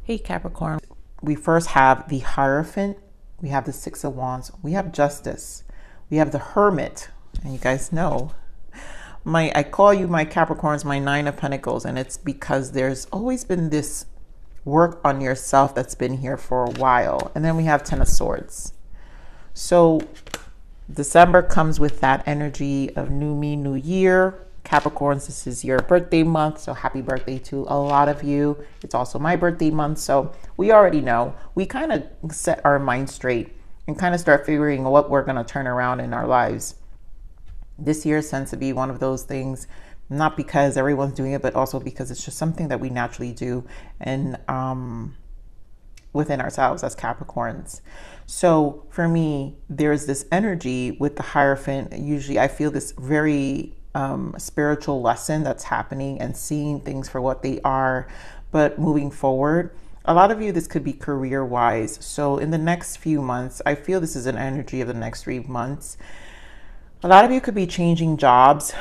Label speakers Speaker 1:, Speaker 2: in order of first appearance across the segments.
Speaker 1: Hey Capricorn, we first have the Hierophant, we have the Six of Wands, we have Justice, we have the Hermit, and you guys know, I call you my Capricorns, my Nine of Pentacles, and it's because there's always been this work on yourself that's been here for a while. And then we have Ten of Swords. So December comes with that energy of new me, new year. Capricorns, this is your birthday month, so happy birthday to a lot of you. It's also my birthday month, so we already know. We kind of set our mind straight and kind of start figuring what we're going to turn around in our lives. This year tends to be one of those things, not because everyone's doing it, but also because it's just something that we naturally do and within ourselves as Capricorns. So for me, there's this energy with the Hierophant. Usually I feel this very spiritual lesson that's happening and seeing things for what they are, but moving forward. A lot of you, this could be career wise. So in the next few months, I feel this is an energy of the next 3 months. A lot of you could be changing jobs,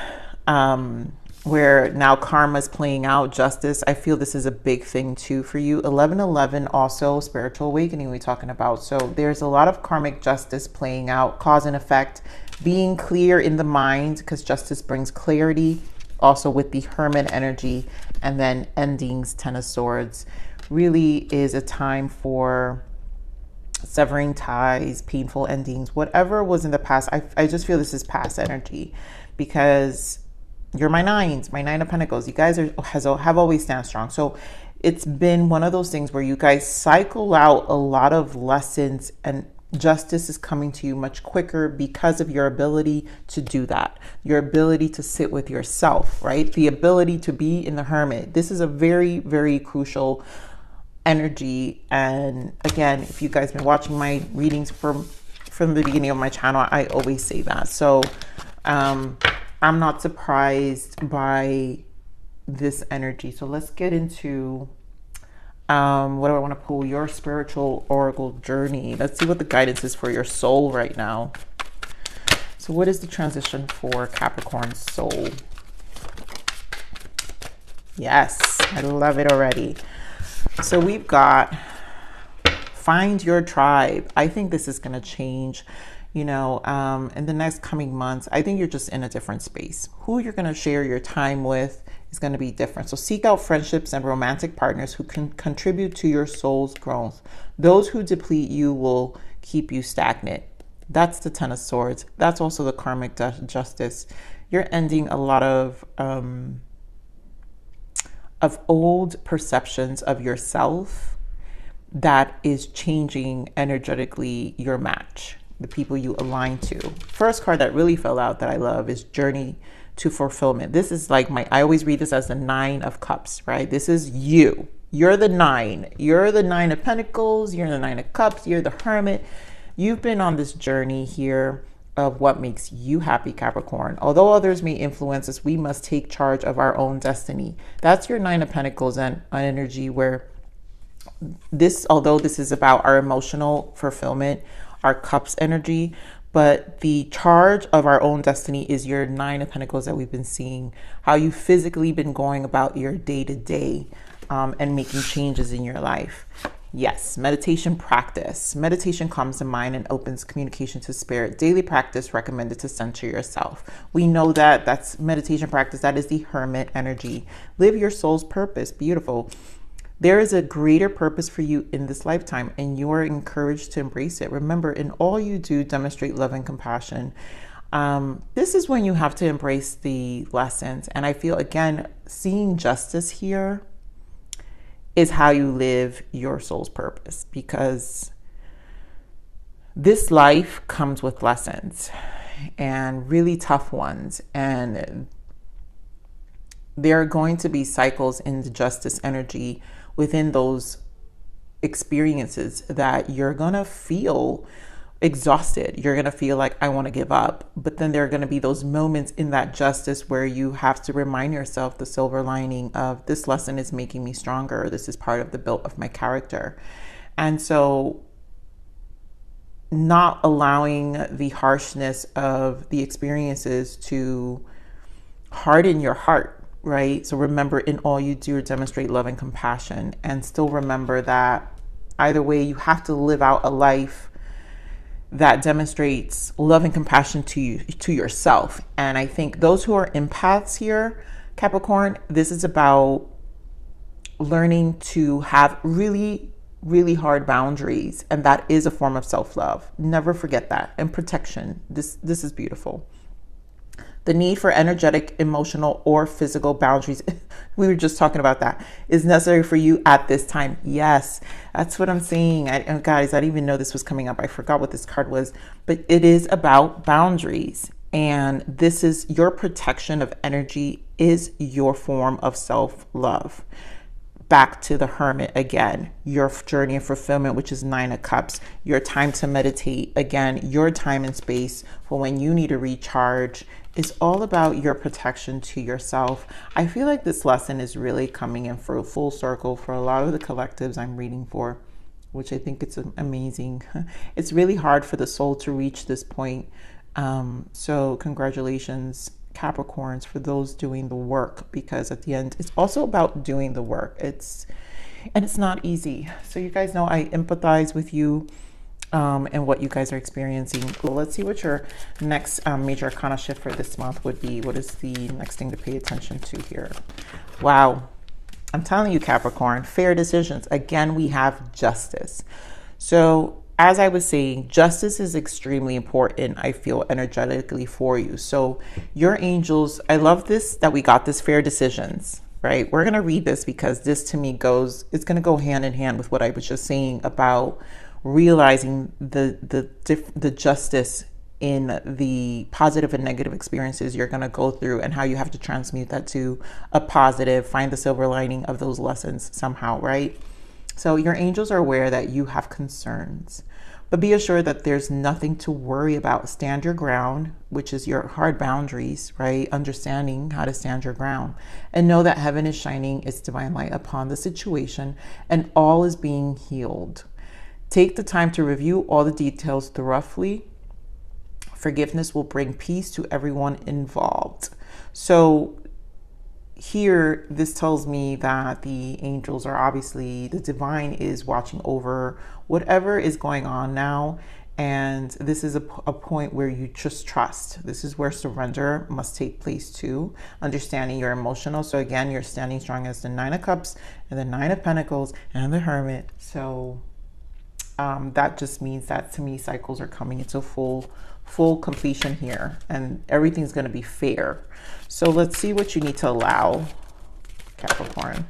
Speaker 1: where now karma is playing out, justice. I feel this is a big thing too for you. 1111 also spiritual awakening we're talking about. So there's a lot of karmic justice playing out, cause and effect, being clear in the mind, because justice brings clarity. Also with the Hermit energy, and then endings, Ten of Swords, really is a time for severing ties, painful endings, whatever was in the past. I just feel this is past energy, because you're my nines, my Nine of Pentacles. You guys have always stand strong. So it's been one of those things where you guys cycle out a lot of lessons, and justice is coming to you much quicker because of your ability to do that. Your ability to sit with yourself, right? The ability to be in the Hermit. This is a very, very crucial energy. And again, if you guys been watching my readings from the beginning of my channel, I always say that. So I'm not surprised by this energy. So let's get into what do I want to pull? Your spiritual oracle journey. Let's see what the guidance is for your soul right now. So what is the transition for Capricorn soul? Yes, I love it already. So we've got find your tribe. I think this is going to change, you know, in the next coming months. I think you're just in a different space. Who you're going to share your time with is going to be different. So seek out friendships and romantic partners who can contribute to your soul's growth. Those who deplete you will keep you stagnant. That's the Ten of Swords. That's also the karmic justice. You're ending a lot of old perceptions of yourself that is changing energetically your match, the people you align to. First card that really fell out that I love is Journey to Fulfillment. This is like I always read this as the Nine of Cups, right? This is you. You're the nine. You're the Nine of Pentacles. You're the Nine of Cups. You're the Hermit. You've been on this journey here of what makes you happy, Capricorn. Although others may influence us, we must take charge of our own destiny. That's your Nine of Pentacles and an energy where although this is about our emotional fulfillment, our cups energy, but the charge of our own destiny is your Nine of Pentacles that we've been seeing, how you physically been going about your day-to-day and making changes in your life. Yes, meditation practice. Meditation calms the mind and opens communication to spirit. Daily practice recommended to center yourself. We know that that's meditation practice. That is the Hermit energy. Live your soul's purpose. Beautiful. There is a greater purpose for you in this lifetime, and you are encouraged to embrace it. Remember, in all you do, demonstrate love and compassion. This is when you have to embrace the lessons. And I feel, again, seeing justice here is how you live your soul's purpose, because this life comes with lessons, and really tough ones. And there are going to be cycles in the justice energy within those experiences that you're going to feel exhausted. You're going to feel like, I want to give up. But then there are going to be those moments in that justice where you have to remind yourself the silver lining of, this lesson is making me stronger. This is part of the build of my character. And so not allowing the harshness of the experiences to harden your heart, right? So remember, in all you do, demonstrate love and compassion, and still remember that either way, you have to live out a life that demonstrates love and compassion to you, to yourself. And I think those who are empaths here, Capricorn, this is about learning to have really, really hard boundaries, and that is a form of self-love. Never forget that. And protection. This is beautiful. The need for energetic, emotional, or physical boundaries, we were just talking about that, is necessary for you at this time. Yes, that's what I'm saying. Guys, I didn't even know this was coming up. I forgot what this card was, but it is about boundaries. And this is your protection of energy, is your form of self-love. Back to the Hermit again, your journey of fulfillment, which is 9 of Cups, your time to meditate, again, your time and space for when you need to recharge, is all about your protection to yourself. I feel like this lesson is really coming in for a full circle for a lot of the collectives I'm reading for, which I think it's amazing. It's really hard for the soul to reach this point. So congratulations, Capricorns, for those doing the work, because at the end it's also about doing the work. It's not easy. So you guys know I empathize with you and what you guys are experiencing. Well, let's see what your next major arcana shift for this month would be. What is the next thing to pay attention to here? Wow, I'm telling you, Capricorn, fair decisions. Again, we have justice. So as I was saying, justice is extremely important, I feel, energetically for you. So your angels, I love this, that we got this fair decisions, right? We're going to read this because this to me it's going to go hand in hand with what I was just saying about realizing the justice in the positive and negative experiences you're going to go through, and how you have to transmute that to a positive, find the silver lining of those lessons somehow, right? So your angels are aware that you have concerns, but be assured that there's nothing to worry about. Stand your ground, which is your hard boundaries, right? Understanding how to stand your ground, and know that heaven is shining its divine light upon the situation, and all is being healed. Take the time to review all the details thoroughly. Forgiveness will bring peace to everyone involved. So here, this tells me that the angels are obviously, the divine is watching over whatever is going on now. And this is a point where you just trust. This is where surrender must take place too. Understanding you're emotional. So again, you're standing strong as the 9 of Cups and the 9 of Pentacles and the Hermit. So that just means that, to me, cycles are coming into full completion here, and everything's going to be fair. So let's see what you need to allow, Capricorn.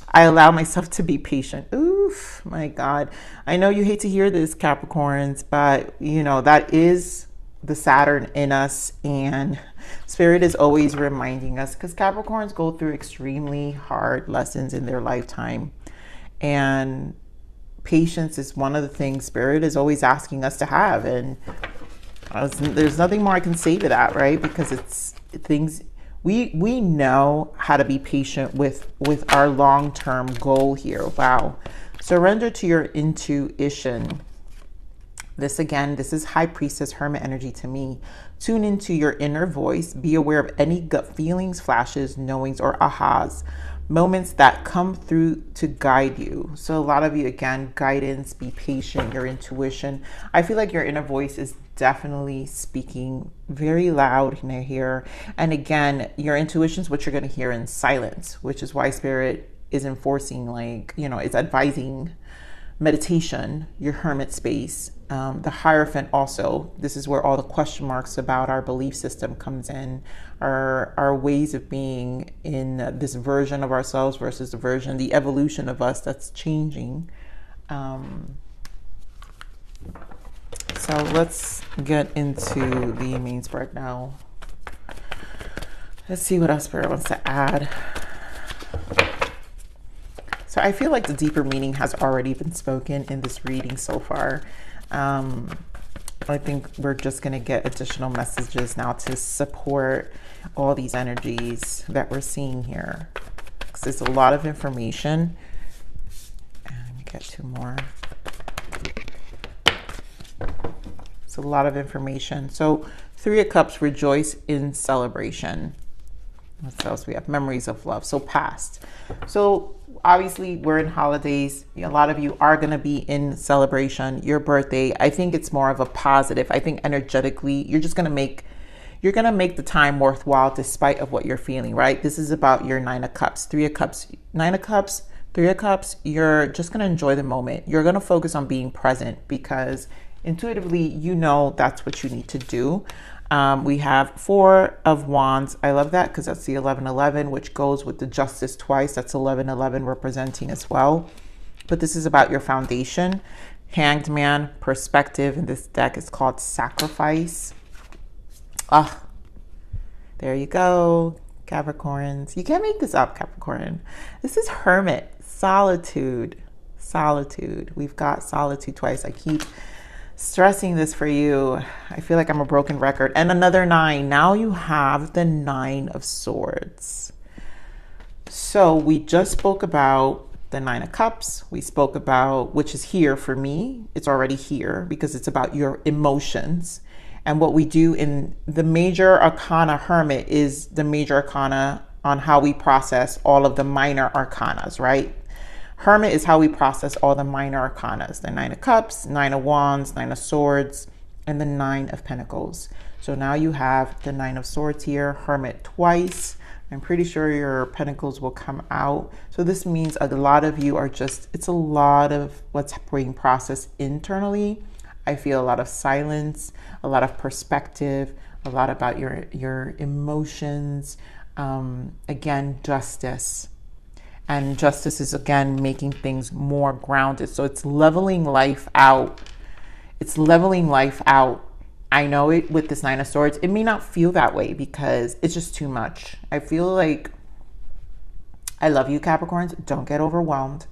Speaker 1: I allow myself to be patient. Oof, my God. I know you hate to hear this, Capricorns, but you know, that is the Saturn in us, and Spirit is always reminding us, because Capricorns go through extremely hard lessons in their lifetime, and patience is one of the things Spirit is always asking us to have. And there's nothing more I can say to that, right? Because it's things we know how to be patient with our long-term goal here. Wow. Surrender to your intuition. This is High Priestess Hermit energy to me. Tune into your inner voice. Be aware of any gut feelings, flashes, knowings, or ahas. Moments that come through to guide you. So a lot of you, again, guidance, be patient, your intuition. I feel like your inner voice is definitely speaking very loud in here. And again, your intuition is what you're going to hear in silence, which is why Spirit is enforcing, like, you know, it's advising meditation, your hermit space. The Hierophant also, this is where all the question marks about our belief system comes in, our ways of being in this version of ourselves versus the evolution of us that's changing. So let's get into the main spread now. Let's see what else Spirit wants to add. So I feel like the deeper meaning has already been spoken in this reading so far. I think we're just going to get additional messages now to support all these energies that we're seeing here. Because there's a lot of information. And let me get 2 more. It's a lot of information. So 3 of Cups, rejoice in celebration. What else we have? Memories of love. So past. So obviously we're in holidays. A lot of you are going to be in celebration. Your birthday, I think it's more of a positive. I think energetically, you're going to make the time worthwhile despite of what you're feeling, right? This is about your 9 of Cups, 3 of Cups, 9 of Cups, 3 of Cups. You're just going to enjoy the moment. You're going to focus on being present because intuitively, you know that's what you need to do. We have 4 of Wands. I love that because that's the 1111, which goes with the Justice twice. That's 1111 representing as well. But this is about your foundation. Hanged Man, perspective, and this deck is called Sacrifice. Ah, there you go, Capricorns. You can't make this up, Capricorn. This is Hermit, solitude, solitude. We've got solitude twice. I keep stressing this for you. I feel like I'm a broken record. And another 9. Now you have the 9 of Swords. So we just spoke about the 9 of Cups. We spoke about, which is here for me. It's already here because it's about your emotions. And what we do in the major arcana, Hermit is the major arcana on how we process all of the minor arcanas, right? Hermit is how we process all the minor arcanas, the 9 of Cups, 9 of Wands, 9 of Swords, and the 9 of Pentacles. So now you have the 9 of Swords here, Hermit twice. I'm pretty sure your Pentacles will come out. So this means a lot of you are just, it's a lot of what's being processed internally. I feel a lot of silence, a lot of perspective, a lot about your emotions. Again, justice. And justice is, again, making things more grounded. So it's leveling life out. It's leveling life out. I know it with this 9 of Swords. It may not feel that way because it's just too much. I feel like, I love you, Capricorns. Don't get overwhelmed.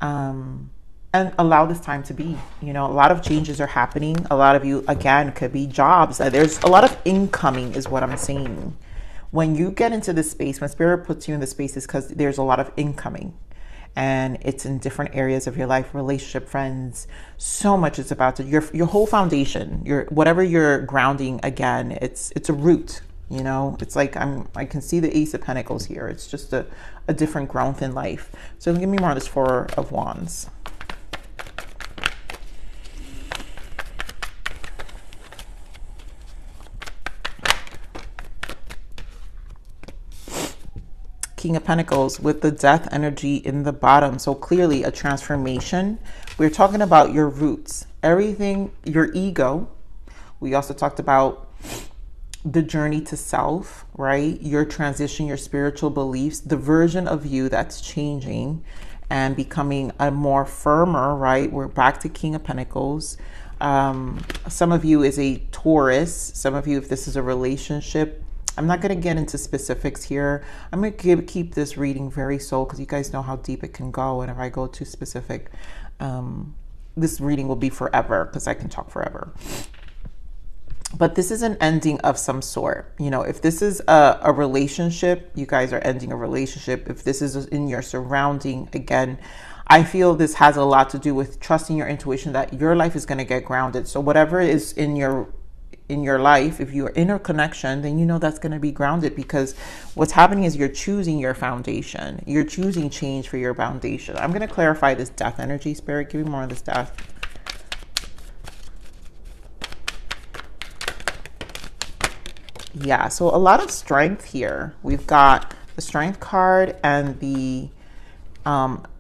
Speaker 1: And allow this time to be. You know, a lot of changes are happening. A lot of you, again, could be jobs. There's a lot of incoming is what I'm saying. When you get into this space, when Spirit puts you in the space, is because there's a lot of incoming. And it's in different areas of your life, relationship, friends. So much is about to, your whole foundation, whatever you're grounding, again, it's a root. You know, it's like I can see the Ace of Pentacles here. It's just a different growth in life. So give me more of this 4 of Wands. King of Pentacles with the Death energy in the bottom. So clearly a transformation. We're talking about your roots, everything, your ego. We also talked about the journey to self, right? Your transition, your spiritual beliefs, the version of you that's changing and becoming a more firmer, right? We're back to King of Pentacles. Some of you is a Taurus. Some of you, if this is a relationship, I'm not going to get into specifics here. I'm going to keep this reading very soul because you guys know how deep it can go. And if I go too specific, this reading will be forever because I can talk forever. But this is an ending of some sort. You know, if this is a relationship, you guys are ending a relationship. If this is in your surrounding, again, I feel this has a lot to do with trusting your intuition that your life is going to get grounded. So whatever is in your life, if you are in a connection, then you know that's going to be grounded because what's happening is you're choosing your foundation. You're choosing change for your foundation. I'm going to clarify this Death energy, Spirit. Give me more of this Death. Yeah, so a lot of strength here. We've got the Strength card and the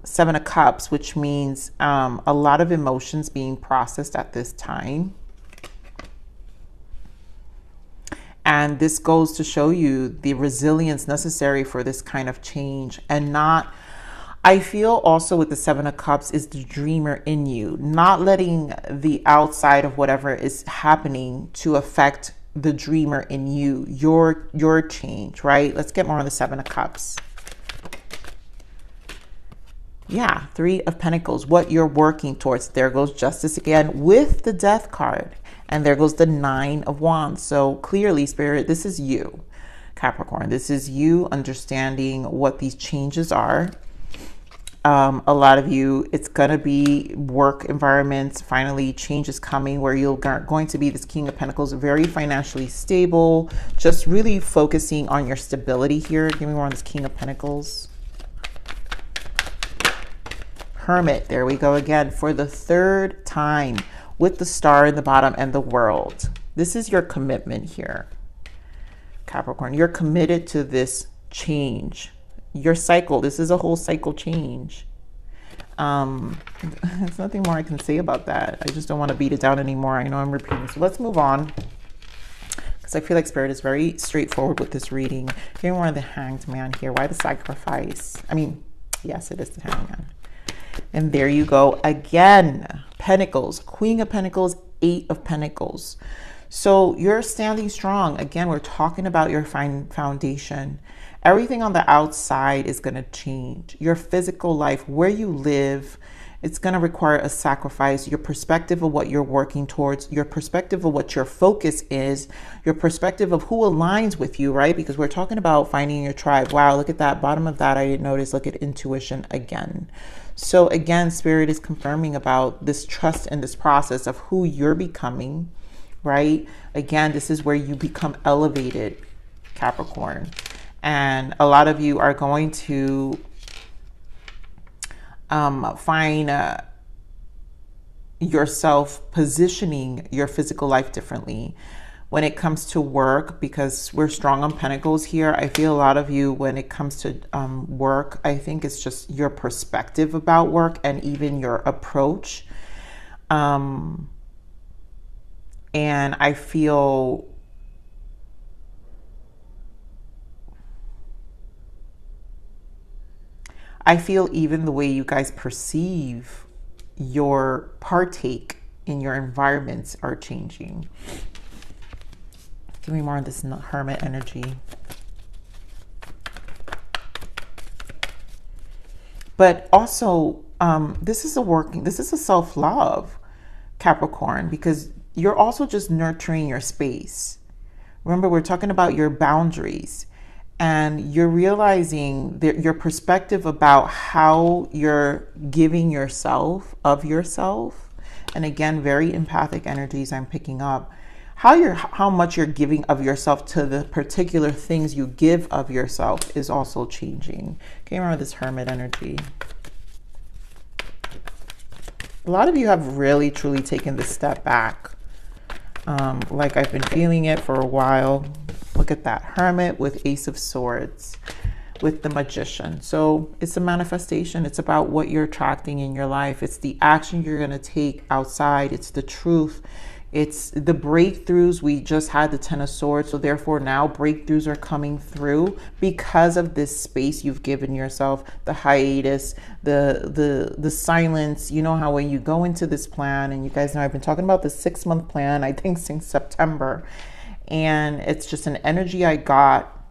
Speaker 1: 7 of Cups, which means a lot of emotions being processed at this time. And this goes to show you the resilience necessary for this kind of change. And not, I feel also with the 7 of Cups is the dreamer in you, not letting the outside of whatever is happening to affect the dreamer in you, your change, right? Let's get more on the 7 of Cups. Yeah, 3 of Pentacles, what you're working towards. There goes Justice again with the Death card. And there goes the 9 of Wands. So clearly, Spirit, this is you, Capricorn. This is you understanding what these changes are. A lot of you, it's going to be work environments. Finally, change is coming where you're going to be this King of Pentacles, very financially stable, just really focusing on your stability here. Give me more on this King of Pentacles. Hermit, there we go again for the third time with the star in the bottom and the world. This is your commitment here, Capricorn. You're committed to this change. Your cycle, this is a whole cycle change. There's nothing more I can say about that. I just don't want to beat it down anymore. I know I'm repeating. So let's move on, because I feel like Spirit is very straightforward with this reading. Here we're on the Hanged Man here. Why the sacrifice? I mean, yes, it is the Hanged Man. And there you go again. Pentacles, Queen of Pentacles, Eight of Pentacles. So you're standing strong. Again, we're talking about your foundation. Everything on the outside is going to change. Your physical life, where you live, it's going to require a sacrifice. Your perspective of what you're working towards, your perspective of what your focus is, your perspective of who aligns with you, right? Because we're talking about finding your tribe. Wow, look at that. Bottom of that, I didn't notice. Look at intuition again. So again, Spirit is confirming about this trust in this process of who you're becoming, right? Again, this is where you become elevated, Capricorn. And a lot of you are going to find yourself positioning your physical life differently when it comes to work, because we're strong on Pentacles here. I feel a lot of you, when it comes to work, I think it's just your perspective about work and even your approach. And I feel even the way you guys perceive your partake in your environments are changing. Give me more on this Hermit energy. But also, this is a self-love, Capricorn, because you're also just nurturing your space. Remember, we're talking about your boundaries. And you're realizing that your perspective about how you're giving yourself of yourself. And again, very empathic energies I'm picking up. How much you're giving of yourself to the particular things you give of yourself is also changing. Okay, remember this Hermit energy. A lot of you have really, truly taken this step back. Like I've been feeling it for a while. Look at that Hermit with Ace of Swords with the Magician. So it's a manifestation. It's about what you're attracting in your life. It's the action you're going to take outside. It's the truth. It's the breakthroughs. We just had the Ten of Swords. So therefore now breakthroughs are coming through because of this space you've given yourself, the hiatus, the silence. You know how when you go into this plan, and you guys know I've been talking about the 6-month plan, I think since September. And it's just an energy I got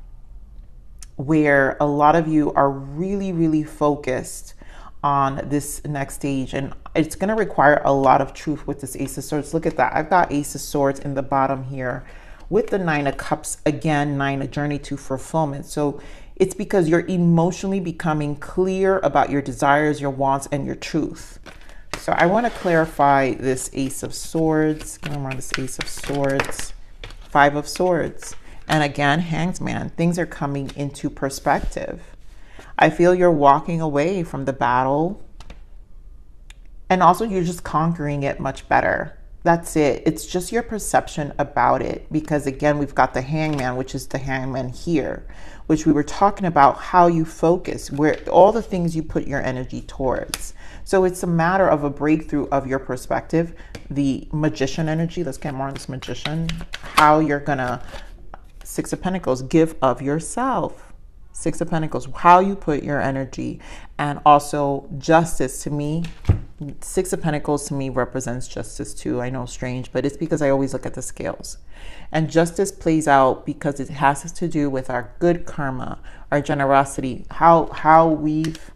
Speaker 1: where a lot of you are really, really focused on this next stage. And it's going to require a lot of truth with this Ace of Swords. Look at that. I've got Ace of Swords in the bottom here with the Nine of Cups. Again, 9, a journey to fulfillment. So it's because you're emotionally becoming clear about your desires, your wants, and your truth. So I want to clarify this Ace of Swords. Give me more on this Ace of Swords. 5 of Swords. And again, Hanged Man. Things are coming into perspective. I feel you're walking away from the battle. And also you're just conquering it much better. That's it. It's just your perception about it. Because again, we've got the Hangman, which is the Hangman here, which we were talking about how you focus, where all the things you put your energy towards. So it's a matter of a breakthrough of your perspective. The Magician energy, let's get more on this Magician. How you're gonna, 6 of Pentacles, give of yourself. 6 of Pentacles, how you put your energy. And also Justice, to me, 6 of Pentacles to me represents justice too. I know, strange, but it's because I always look at the scales. And justice plays out because it has to do with our good karma, our generosity, how we've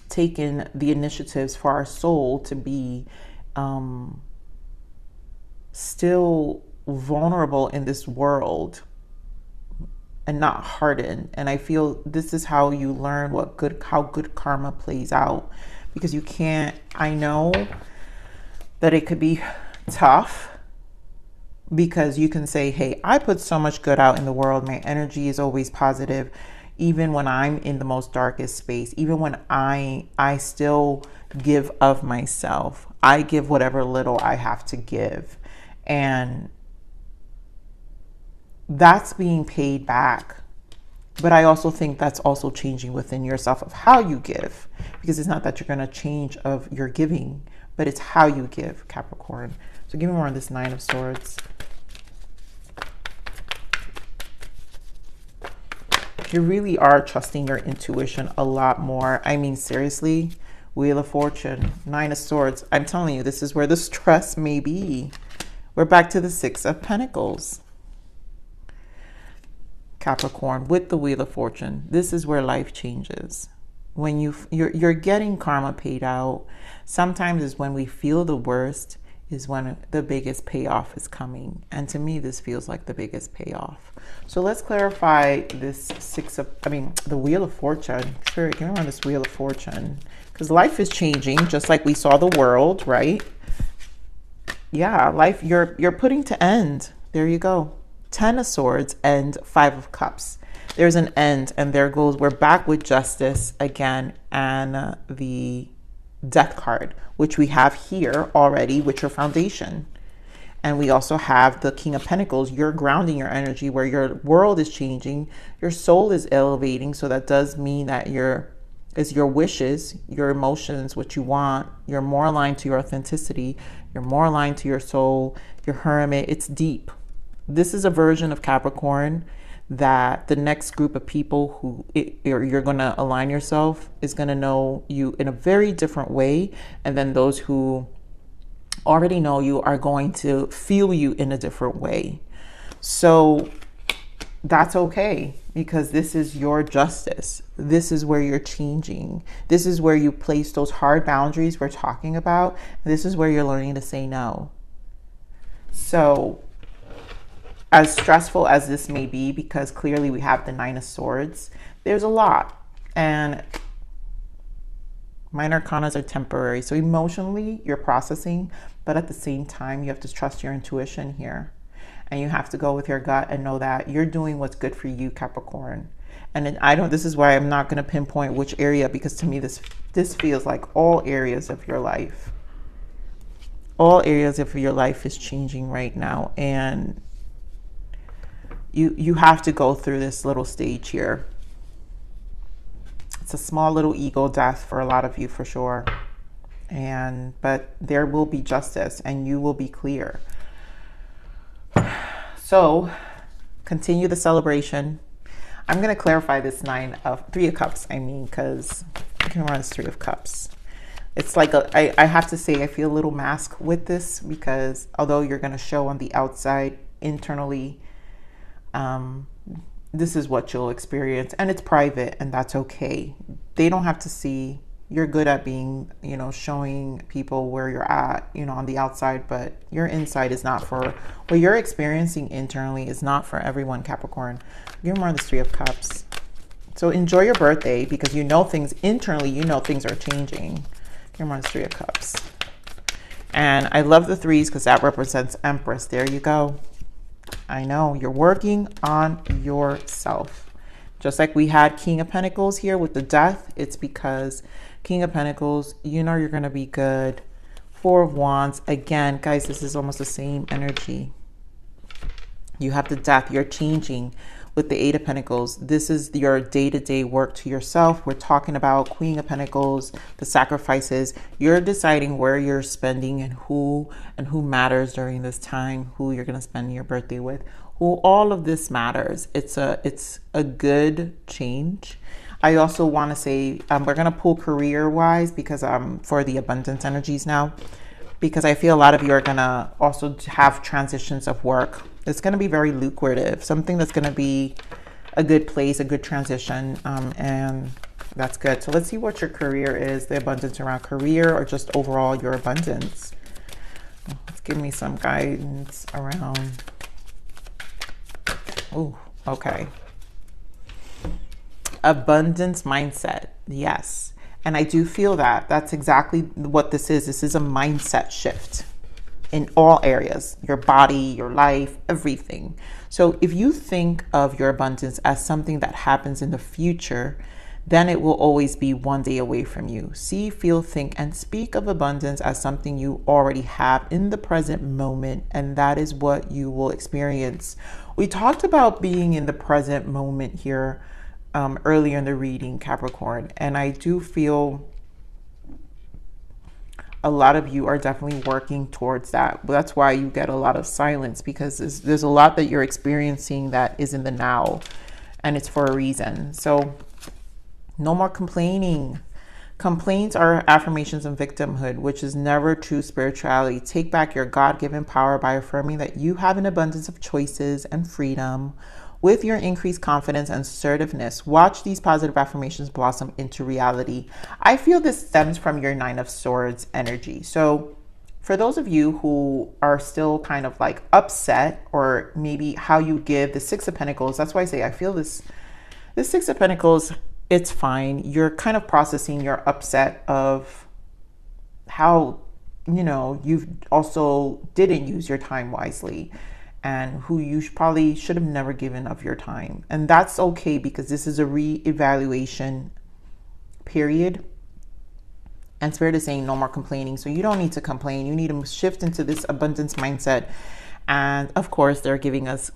Speaker 1: taken the initiatives for our soul to be still vulnerable in this world, and not harden. And I feel this is how you learn how good karma plays out, because you can't, I know that it could be tough, because you can say, hey, I put so much good out in the world. My energy is always positive, even when I'm in the most darkest space, even when I still give of myself. I give whatever little I have to give. And that's being paid back. But I also think that's also changing within yourself of how you give, because it's not that you're going to change of your giving, but it's how you give, Capricorn. So give me more on this Nine of Swords. You really are trusting your intuition a lot more. I mean, seriously, Wheel of Fortune, Nine of Swords. I'm telling you, this is where the stress may be. We're back to the Six of Pentacles. Capricorn, with the Wheel of Fortune, this is where life changes. When you're getting karma paid out, sometimes is when we feel the worst, is when the biggest payoff is coming. And to me, this feels like the biggest payoff. So let's clarify this the Wheel of Fortune. Sure, give me around this Wheel of Fortune, because life is changing, just like we saw the world, right? Yeah, life, you're putting to end. There you go. 10 of Swords and 5 of Cups. There's an end, and there goes, we're back with Justice again, and the Death card, which we have here already with your foundation. And we also have the King of Pentacles. You're grounding your energy where your world is changing, your soul is elevating. So that does mean that your wishes, your emotions, what you want, you're more aligned to your authenticity, you're more aligned to your soul, your Hermit. It's deep. This is a version of Capricorn that the next group of people who you're going to align yourself is going to know you in a very different way. And then those who already know you are going to feel you in a different way. So that's okay, because this is your justice. This is where you're changing. This is where you place those hard boundaries we're talking about. This is where you're learning to say no. So as stressful as this may be, because clearly we have the Nine of Swords, there's a lot. And minor arcanas are temporary. So emotionally, you're processing, but at the same time, you have to trust your intuition here. And you have to go with your gut and know that you're doing what's good for you, Capricorn. And then this is why I'm not going to pinpoint which area, because to me, this feels like all areas of your life. All areas of your life is changing right now. And you have to go through this little stage here. It's a small little ego death for a lot of you, for sure. But there will be justice, and you will be clear. So continue the celebration. I'm going to clarify this Three of Cups. Because I can run this Three of Cups. It's like I have to say, I feel a little mask with this, because although you're going to show on the outside, internally, this is what you'll experience, and it's private, and that's okay. They don't have to see. You're good at being, showing people where you're at, on the outside, but your inside is not for what you're experiencing internally is not for everyone, Capricorn. You're more on the Three of Cups. So enjoy your birthday, because things internally, things are changing. You're more on the Three of Cups. And I love the threes, because that represents Empress. There you go. I know you're working on yourself. Just like we had King of Pentacles here with the Death, it's because King of Pentacles, you're going to be good. Four of Wands. Again, guys, this is almost the same energy. You have the Death. You're changing with the Eight of Pentacles. This is your day-to-day work to yourself. We're talking about Queen of Pentacles, the sacrifices. You're deciding where you're spending and who matters during this time, who you're going to spend your birthday with. All of this matters. It's a good change. I also want to say we're going to pull career-wise, because for the abundance energies now, because I feel a lot of you are going to also have transitions of work. It's going to be very lucrative, something that's going to be a good place, a good transition, and that's good. So let's see what your career is, the abundance around career, or just overall your abundance. Let's give me some guidance around. Oh, okay. Abundance mindset. Yes. And I do feel that that's exactly what this is. This is a mindset shift in all areas, your body, your life, everything. So if you think of your abundance as something that happens in the future, then it will always be one day away from you. See, feel, think, and speak of abundance as something you already have in the present moment, and that is what you will experience. We talked about being in the present moment here earlier in the reading, Capricorn, and I do feel a lot of you are definitely working towards that. That's why you get a lot of silence, because there's a lot that you're experiencing that is in the now, and it's for a reason. So no more complaining. Complaints are affirmations of victimhood, which is never true spirituality. Take back your God-given power by affirming that you have an abundance of choices and freedom. With your increased confidence and assertiveness, watch these positive affirmations blossom into reality. I feel this stems from your Nine of Swords energy. So for those of you who are still kind of like upset, or maybe how you give the Six of Pentacles, that's why I say I feel this Six of Pentacles, it's fine. You're kind of processing your upset of how, you've also didn't use your time wisely, and who you probably should have never given of your time. And that's okay, because this is a re-evaluation period. And Spirit is saying no more complaining. So you don't need to complain. You need to shift into this abundance mindset. And of course, they're giving us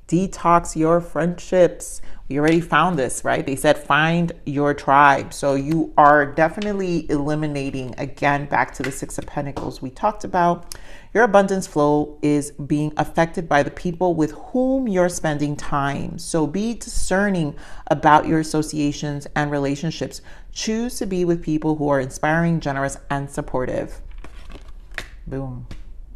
Speaker 1: detox your friendships. We already found this, right? They said find your tribe. So you are definitely eliminating, again, back to the Six of Pentacles we talked about. Your abundance flow is being affected by the people with whom you're spending time. So be discerning about your associations and relationships. Choose to be with people who are inspiring, generous, and supportive. Boom.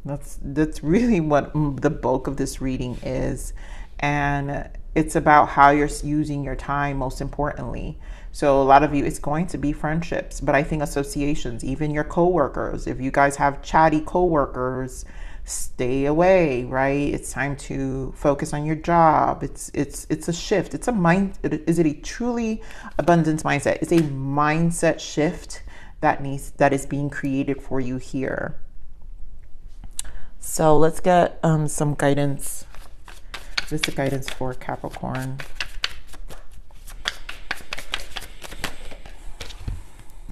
Speaker 1: That's really what the bulk of this reading is. And it's about how you're using your time, most importantly. So a lot of you, it's going to be friendships, but I think associations, even your coworkers. If you guys have chatty coworkers, stay away, right? It's time to focus on your job. It's a shift. It's a mind. Is it a truly abundance mindset? It's a mindset shift that is being created for you here. So let's get some guidance. This is the guidance for Capricorn.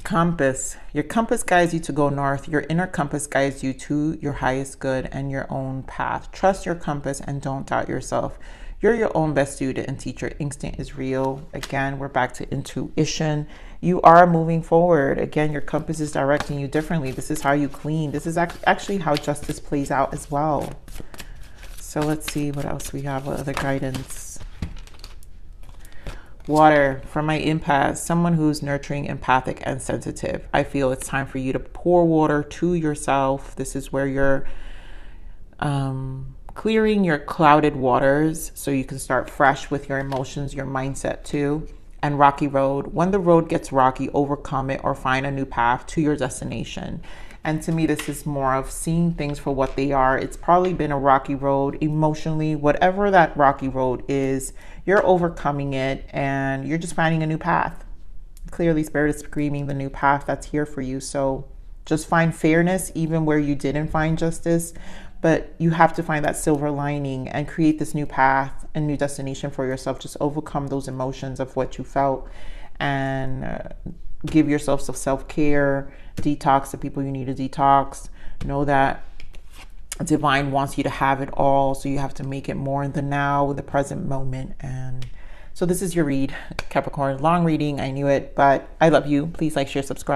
Speaker 1: Compass. Your compass guides you to go north. Your inner compass guides you to your highest good and your own path. Trust your compass and don't doubt yourself. You're your own best student and teacher. Instinct is real. Again, we're back to intuition. You are moving forward. Again, your compass is directing you differently. This is how you clean. This is actually how justice plays out as well. So let's see what else we have. What other guidance? Water. From my impasse, someone who's nurturing, empathic, and sensitive. I feel it's time for you to pour water to yourself. This is where you're clearing your clouded waters so you can start fresh with your emotions, your mindset too. And rocky road. When the road gets rocky, overcome it or find a new path to your destination. And to me, this is more of seeing things for what they are. It's probably been a rocky road emotionally, whatever that rocky road is, you're overcoming it and you're just finding a new path. Clearly, Spirit is screaming the new path that's here for you. So just find fairness even where you didn't find justice, but you have to find that silver lining and create this new path and new destination for yourself. Just overcome those emotions of what you felt and give yourself some self-care, detox the people you need to detox. Know that divine wants you to have it all, so you have to make it more in the now, the present moment. And so this is your read, Capricorn. Long reading, I knew it, but I love you. Please like, share, subscribe.